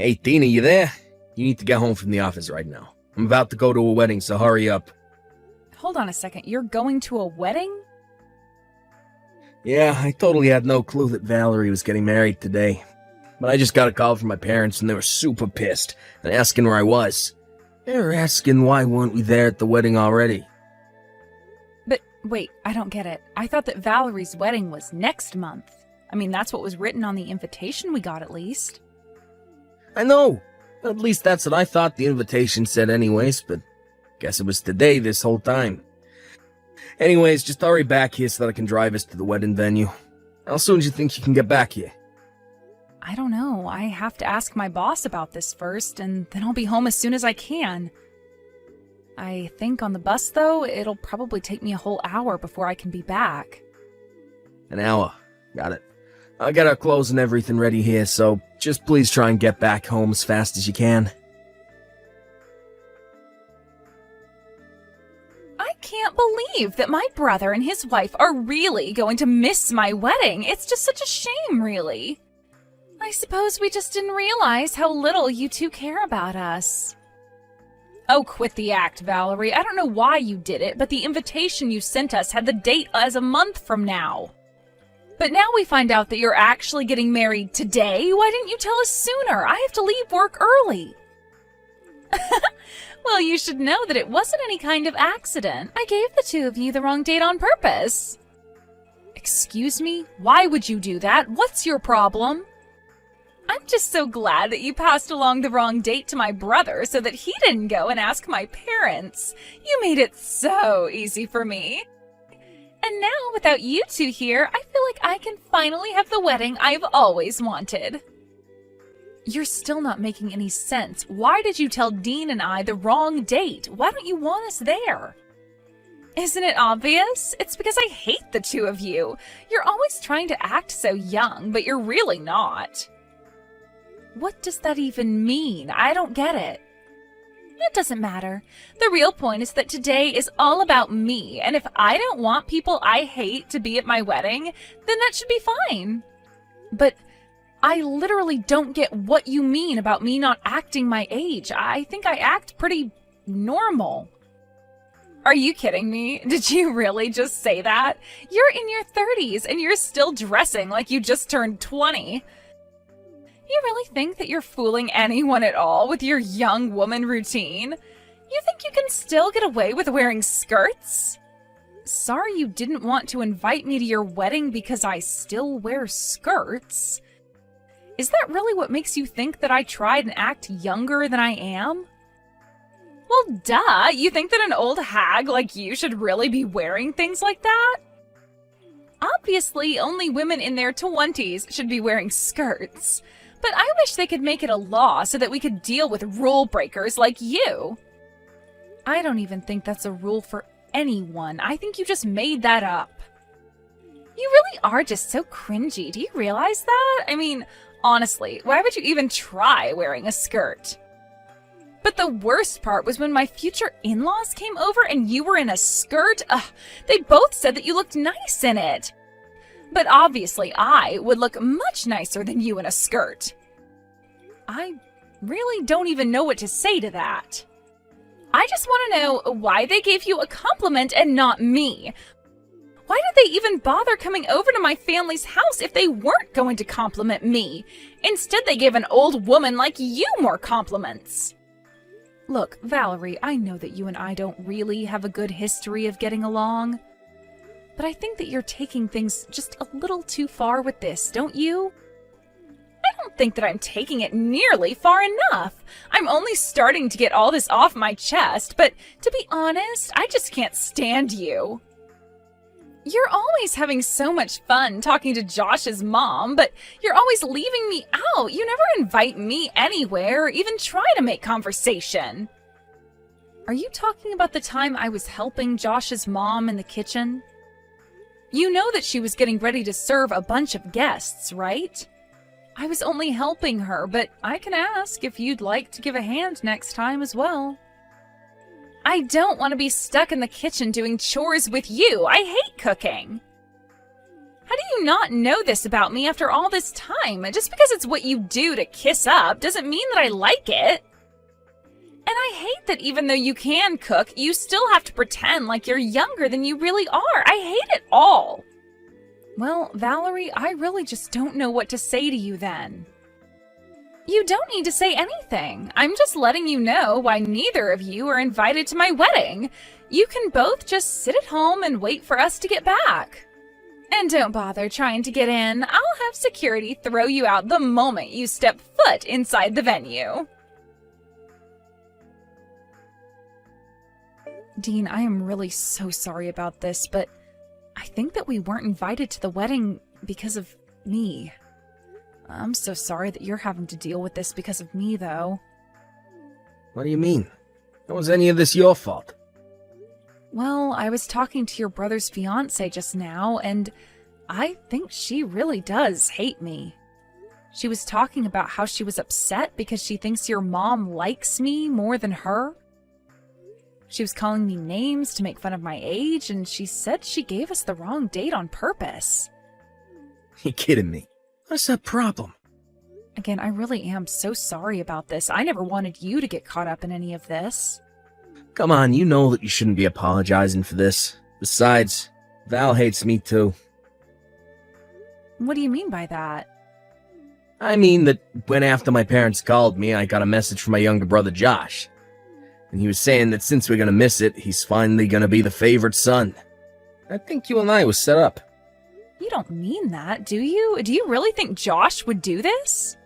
Hey, Tina, you there? You need to get home from the office right now. I'm about to go to a wedding, so hurry up. Hold on a second, you're going to a wedding? Yeah, I totally had no clue that Valerie was getting married today. But I just got a call from my parents and they were super pissed and asking where I was. They were asking why weren't we there at the wedding already. But wait, I don't get it. I thought that Valerie's wedding was next month. I mean, that's what was written on the invitation we got at least. I know. At least that's what I thought the invitation said anyways, but guess it was today this whole time. Anyways, just hurry back here so that I can drive us to the wedding venue. How soon do you think you can get back here? I don't know. I have to ask my boss about this first, and then I'll be home as soon as I can. I think on the bus, though, it'll probably take me a whole hour before I can be back. An hour. Got it. I got our clothes and everything ready here, so just please try and get back home as fast as you can. I can't believe that my brother and his wife are really going to miss my wedding. It's just such a shame, really. I suppose we just didn't realize how little you two care about us. Oh, quit the act, Valerie. I don't know why you did it, but the invitation you sent us had the date as a month from now. But now we find out that you're actually getting married today. Why didn't you tell us sooner? I have to leave work early. Well, you should know that it wasn't any kind of accident. I gave the two of you the wrong date on purpose. Excuse me? Why would you do that? What's your problem? I'm just so glad that you passed along the wrong date to my brother so that he didn't go and ask my parents. You made it so easy for me. And now, without you two here, I feel like I can finally have the wedding I've always wanted. You're still not making any sense. Why did you tell Dean and I the wrong date? Why don't you want us there? Isn't it obvious? It's because I hate the two of you. You're always trying to act so young, but you're really not. What does that even mean? I don't get it. It doesn't matter. The real point is that today is all about me, and if I don't want people I hate to be at my wedding, then that should be fine. But I literally don't get what you mean about me not acting my age. I think I act pretty normal. Are you kidding me? Did you really just say that? You're in your 30s and you're still dressing like you just turned 20. You really think that you're fooling anyone at all with your young woman routine? You think you can still get away with wearing skirts? Sorry you didn't want to invite me to your wedding because I still wear skirts. Is that really what makes you think that I tried and act younger than I am? Well, duh. You think that an old hag like you should really be wearing things like that? Obviously, only women in their 20s should be wearing skirts. But I wish they could make it a law so that we could deal with rule breakers like you. I don't even think that's a rule for anyone. I think you just made that up. You really are just so cringy. Do you realize that? I mean, honestly, why would you even try wearing a skirt? But the worst part was when my future in-laws came over and you were in a skirt. They both said that you looked nice in it. But obviously I would look much nicer than you in a skirt. I really don't even know what to say to that. I just want to know why they gave you a compliment and not me. Why did they even bother coming over to my family's house if they weren't going to compliment me? Instead, they gave an old woman like you more compliments. Look, Valerie, I know that you and I don't really have a good history of getting along. But I think that you're taking things just a little too far with this, don't you? I don't think that I'm taking it nearly far enough. I'm only starting to get all this off my chest, but to be honest, I just can't stand you. You're always having so much fun talking to Josh's mom, but you're always leaving me out. You never invite me anywhere or even try to make conversation. Are you talking about the time I was helping Josh's mom in the kitchen? You know that she was getting ready to serve a bunch of guests, right? I was only helping her, but I can ask if you'd like to give a hand next time as well. I don't want to be stuck in the kitchen doing chores with you. I hate cooking. How do you not know this about me after all this time? Just because it's what you do to kiss up doesn't mean that I like it. And I hate that even though you can cook, you still have to pretend like you're younger than you really are. I hate it all. Well, Valerie, I really just don't know what to say to you then. You don't need to say anything. I'm just letting you know why neither of you are invited to my wedding. You can both just sit at home and wait for us to get back. And don't bother trying to get in. I'll have security throw you out the moment you step foot inside the venue. Dean, I am really so sorry about this, but I think that we weren't invited to the wedding because of me. I'm so sorry that you're having to deal with this because of me, though. What do you mean? How was any of this your fault? Well, I was talking to your brother's fiancée just now, and I think she really does hate me. She was talking about how she was upset because she thinks your mom likes me more than her. She was calling me names to make fun of my age, and she said she gave us the wrong date on purpose. You kidding me? What's the problem? Again, I really am so sorry about this. I never wanted you to get caught up in any of this. Come on, you know that you shouldn't be apologizing for this. Besides, Val hates me too. What do you mean by that? I mean that when after my parents called me, I got a message from my younger brother Josh. And he was saying that since we're gonna miss it, he's finally gonna be the favorite son. I think you and I was set up. You don't mean that, do you? Do you really think Josh would do this?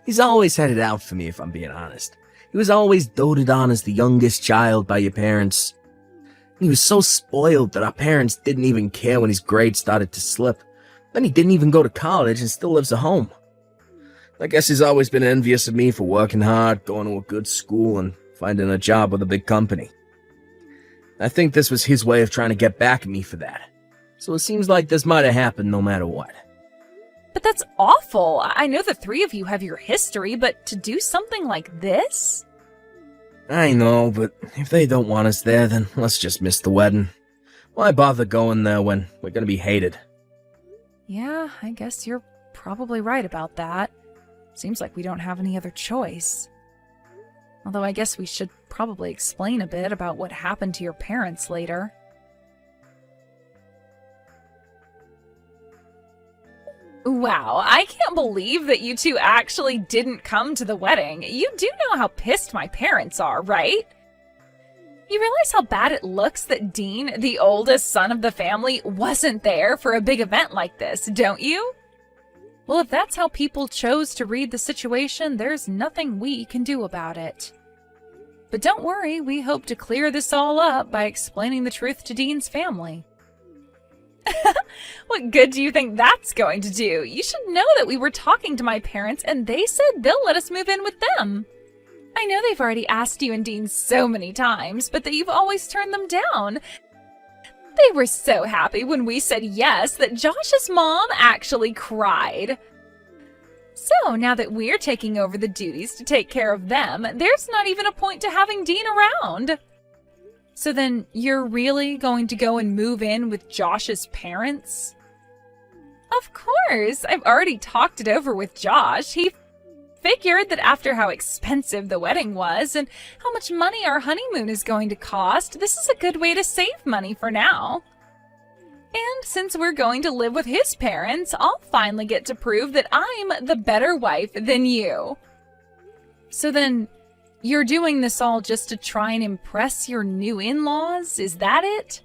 He's always had it out for me, if I'm being honest. He was always doted on as the youngest child by your parents. He was so spoiled that our parents didn't even care when his grades started to slip. Then he didn't even go to college and still lives at home. I guess he's always been envious of me for working hard, going to a good school, and finding a job with a big company. I think this was his way of trying to get back at me for that. So it seems like this might have happened no matter what. But that's awful. I know the three of you have your history, but to do something like this? I know, but if they don't want us there, then let's just miss the wedding. Why bother going there when we're gonna be hated? Yeah, I guess you're probably right about that. Seems like we don't have any other choice. Although I guess we should probably explain a bit about what happened to your parents later. Wow, I can't believe that you two actually didn't come to the wedding. You do know how pissed my parents are, right? You realize how bad it looks that Dean, the oldest son of the family, wasn't there for a big event like this, don't you? Well, if that's how people chose to read the situation, there's nothing we can do about it. But don't worry, we hope to clear this all up by explaining the truth to Dean's family. What good do you think that's going to do? You should know that we were talking to my parents and they said they'll let us move in with them. I know they've already asked you and Dean so many times, but that you've always turned them down. They were so happy when we said yes that Josh's mom actually cried. So now that we're taking over the duties to take care of them, there's not even a point to having Dean around. So then you're really going to go and move in with Josh's parents? Of course, I've already talked it over with Josh. He figured that after how expensive the wedding was and how much money our honeymoon is going to cost, this is a good way to save money for now. And since we're going to live with his parents, I'll finally get to prove that I'm the better wife than you. So then, you're doing this all just to try and impress your new in-laws? Is that it?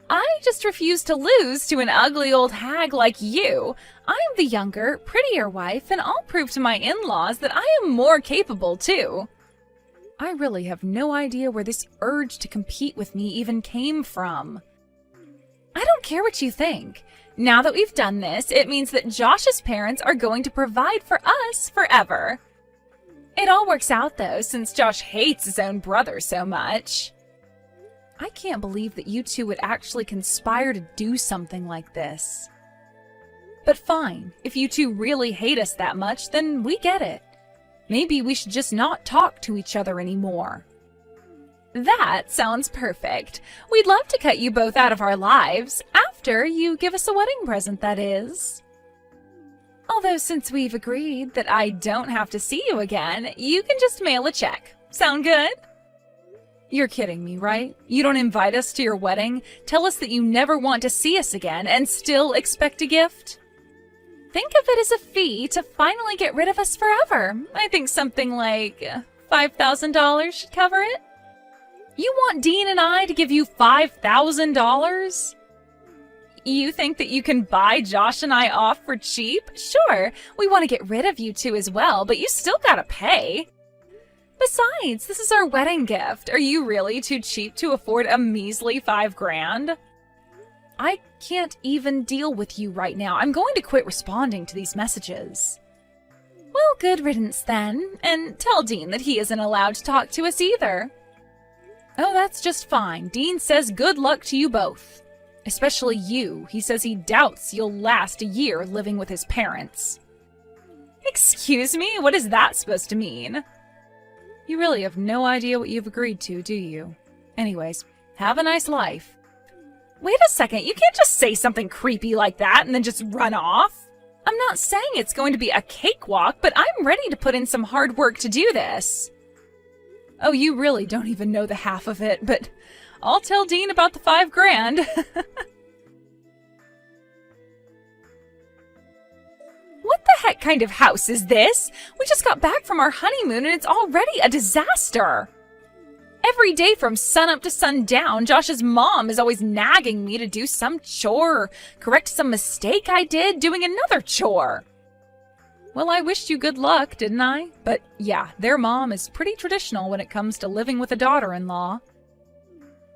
I just refuse to lose to an ugly old hag like you. I'm the younger, prettier wife, and I'll prove to my in-laws that I am more capable too. I really have no idea where this urge to compete with me even came from. I don't care what you think. Now that we've done this, it means that Josh's parents are going to provide for us forever. It all works out, though, since Josh hates his own brother so much. I can't believe that you two would actually conspire to do something like this. But fine, if you two really hate us that much, then we get it. Maybe we should just not talk to each other anymore. That sounds perfect. We'd love to cut you both out of our lives. After after you give us a wedding present, that is. Although since we've agreed that I don't have to see you again, you can just mail a check. Sound good? You're kidding me, right? You don't invite us to your wedding, tell us that you never want to see us again, and still expect a gift? Think of it as a fee to finally get rid of us forever. I think something like $5,000 should cover it. You want Dean and I to give you $5,000? You think that you can buy Josh and I off for cheap? Sure, we want to get rid of you two as well, but you still gotta pay. Besides, this is our wedding gift. Are you really too cheap to afford a measly $5,000? I can't even deal with you right now. I'm going to quit responding to these messages. Well, good riddance then, and tell Dean that he isn't allowed to talk to us either. Oh, that's just fine. Dean says good luck to you both. Especially you. He says he doubts you'll last a year living with his parents. Excuse me? What is that supposed to mean? You really have no idea what you've agreed to, do you? Anyways, have a nice life. Wait a second, you can't just say something creepy like that and then just run off. I'm not saying it's going to be a cakewalk, but I'm ready to put in some hard work to do this. Oh, you really don't even know the half of it, but I'll tell Dean about the $5,000. What the heck kind of house is this? We just got back from our honeymoon and it's already a disaster. Every day from sunup to sundown, Josh's mom is always nagging me to do some chore or correct some mistake I did doing another chore. Well, I wished you good luck, didn't I? But yeah, their mom is pretty traditional when it comes to living with a daughter-in-law.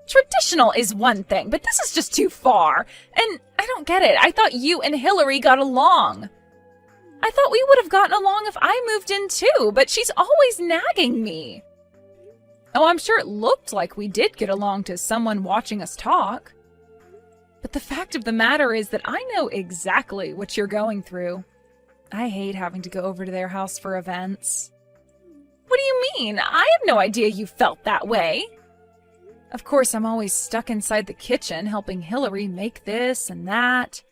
Traditional is one thing, but this is just too far. And I don't get it. I thought you and Hillary got along. I thought we would have gotten along if I moved in too, but she's always nagging me. Oh, I'm sure it looked like we did get along to someone watching us talk. But the fact of the matter is that I know exactly what you're going through. I hate having to go over to their house for events. What do you mean? I have no idea you felt that way. Of course, I'm always stuck inside the kitchen helping Hillary make this and that.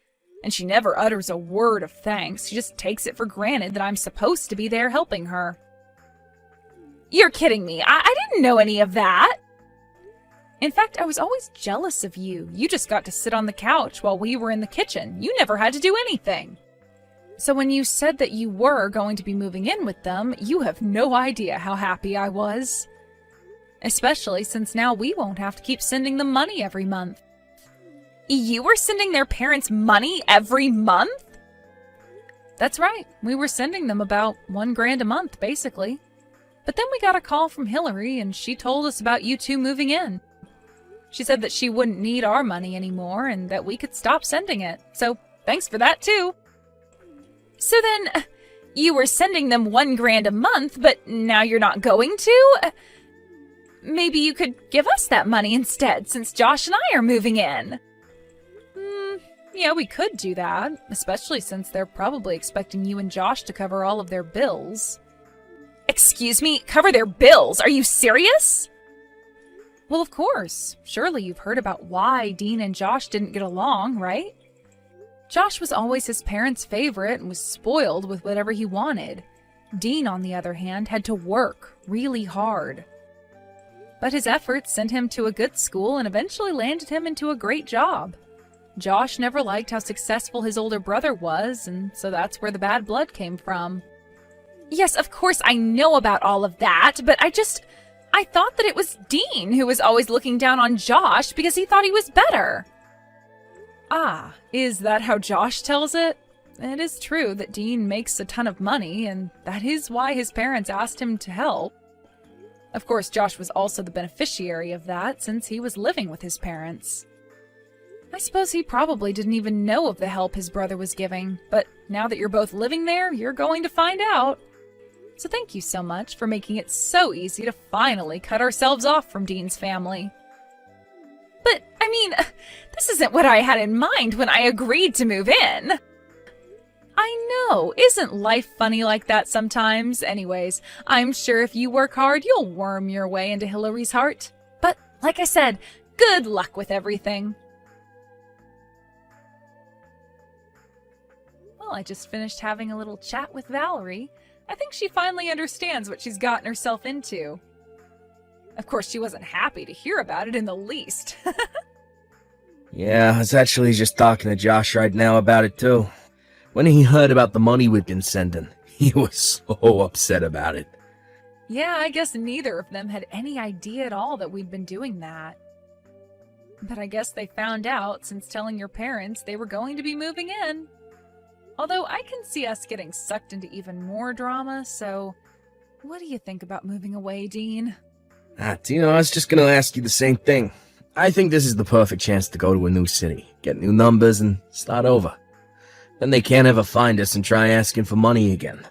And she never utters a word of thanks. She just takes it for granted that I'm supposed to be there helping her. You're kidding me. I didn't know any of that. In fact, I was always jealous of you. You just got to sit on the couch while we were in the kitchen. You never had to do anything. So when you said that you were going to be moving in with them, you have no idea how happy I was. Especially since now we won't have to keep sending them money every month. You were sending their parents money every month? That's right. We were sending them about $1,000 a month, basically. But then we got a call from Hillary, and she told us about you two moving in. She said that she wouldn't need our money anymore, and that we could stop sending it. So, thanks for that, too. So then, you were sending them $1,000 a month, but now you're not going to? Maybe you could give us that money instead, since Josh and I are moving in. Yeah, we could do that, especially since they're probably expecting you and Josh to cover all of their bills. Excuse me, cover their bills? Are you serious? Well, of course. Surely you've heard about why Dean and Josh didn't get along, right? Josh was always his parents' favorite and was spoiled with whatever he wanted. Dean, on the other hand, had to work really hard. But his efforts sent him to a good school and eventually landed him into a great job. Josh never liked how successful his older brother was, and so that's where the bad blood came from. Yes, of course I know about all of that, but I thought that it was Dean who was always looking down on Josh because he thought he was better. Ah, is that how Josh tells it? It is true that Dean makes a ton of money, and that is why his parents asked him to help. Of course, Josh was also the beneficiary of that since he was living with his parents. I suppose he probably didn't even know of the help his brother was giving, but now that you're both living there, you're going to find out. So thank you so much for making it so easy to finally cut ourselves off from Dean's family. But, I mean, this isn't what I had in mind when I agreed to move in. I know, isn't life funny like that sometimes? Anyways, I'm sure if you work hard, you'll worm your way into Hillary's heart. But, like I said, good luck with everything. Well, I just finished having a little chat with Valerie. I think she finally understands what she's gotten herself into. Of course, she wasn't happy to hear about it in the least. Yeah, I was actually just talking to Josh right now about it too. When he heard about the money we've been sending, he was so upset about it. Yeah, I guess neither of them had any idea at all that we'd been doing that. But I guess they found out since telling your parents they were going to be moving in. Although I can see us getting sucked into even more drama, so what do you think about moving away, Dean? Tino, I was just gonna ask you the same thing. I think this is the perfect chance to go to a new city, get new numbers, and start over. Then they can't ever find us and try asking for money again.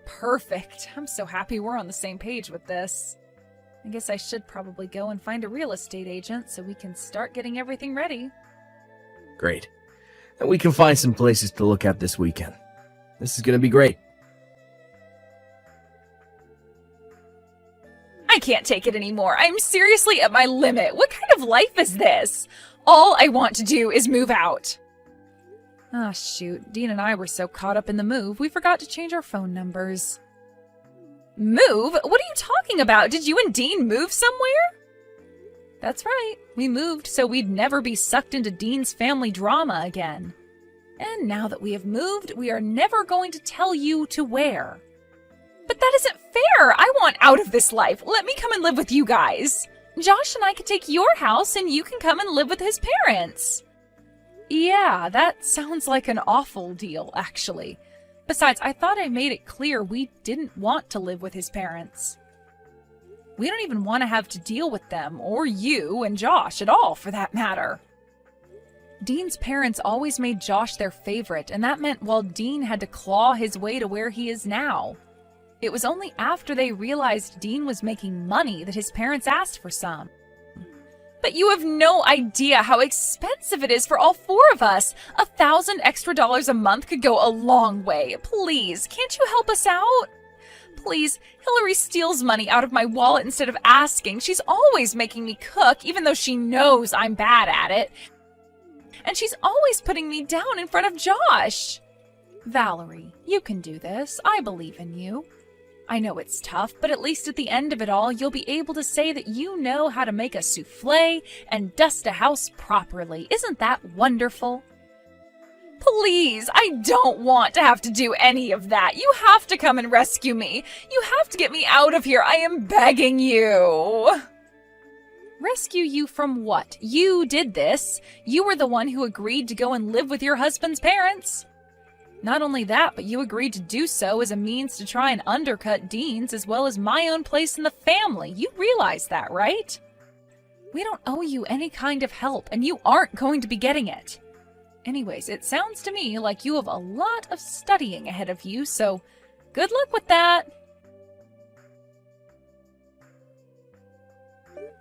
Perfect. I'm so happy we're on the same page with this. I guess I should probably go and find a real estate agent so we can start getting everything ready. Great. And we can find some places to look at this weekend. This is gonna be great. I can't take it anymore. I'm seriously at my limit. What kind of life is this? All I want to do is move out. Ah, shoot. Dean and I were so caught up in the move, we forgot to change our phone numbers. Move? What are you talking about? Did you and Dean move somewhere? That's right. We moved so we'd never be sucked into Dean's family drama again. And now that we have moved, we are never going to tell you to where. But that isn't fair! I want out of this life! Let me come and live with you guys! Josh and I can take your house and you can come and live with his parents! Yeah, that sounds like an awful deal, actually. Besides, I thought I made it clear we didn't want to live with his parents. We don't even want to have to deal with them, or you and Josh at all, for that matter. Dean's parents always made Josh their favorite, and that meant while Dean had to claw his way to where he is now. It was only after they realized Dean was making money that his parents asked for some. But you have no idea how expensive it is for all four of us. $1,000 extra a month could go a long way. Please, can't you help us out? Please, Hillary steals money out of my wallet instead of asking. She's always making me cook, even though she knows I'm bad at it. And she's always putting me down in front of Josh. Valerie, you can do this. I believe in you. I know it's tough, but at least at the end of it all, you'll be able to say that you know how to make a souffle and dust a house properly. Isn't that wonderful? Please, I don't want to have to do any of that. You have to come and rescue me. You have to get me out of here. I am begging you. Rescue you from what? You did this. You were the one who agreed to go and live with your husband's parents. Not only that, but you agreed to do so as a means to try and undercut Dean's as well as my own place in the family. You realize that, right? We don't owe you any kind of help, and you aren't going to be getting it. Anyways, it sounds to me like you have a lot of studying ahead of you, so good luck with that.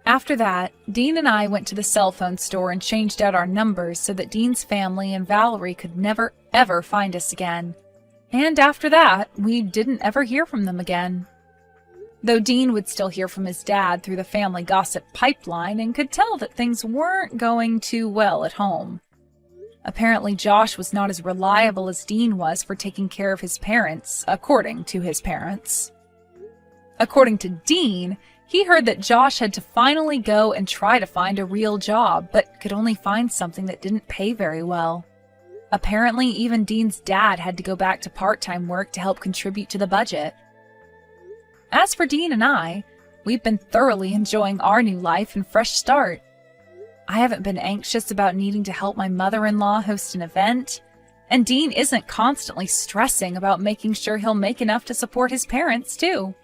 After that, Dean and I went to the cell phone store and changed out our numbers so that Dean's family and Valerie could never, ever find us again. And after that, we didn't ever hear from them again. Though Dean would still hear from his dad through the family gossip pipeline and could tell that things weren't going too well at home. Apparently, Josh was not as reliable as Dean was for taking care of his parents, according to his parents. According to Dean, he heard that Josh had to finally go and try to find a real job, but could only find something that didn't pay very well. Apparently, even Dean's dad had to go back to part-time work to help contribute to the budget. As for Dean and I, we've been thoroughly enjoying our new life and fresh start. I haven't been anxious about needing to help my mother-in-law host an event, and Dean isn't constantly stressing about making sure he'll make enough to support his parents, too.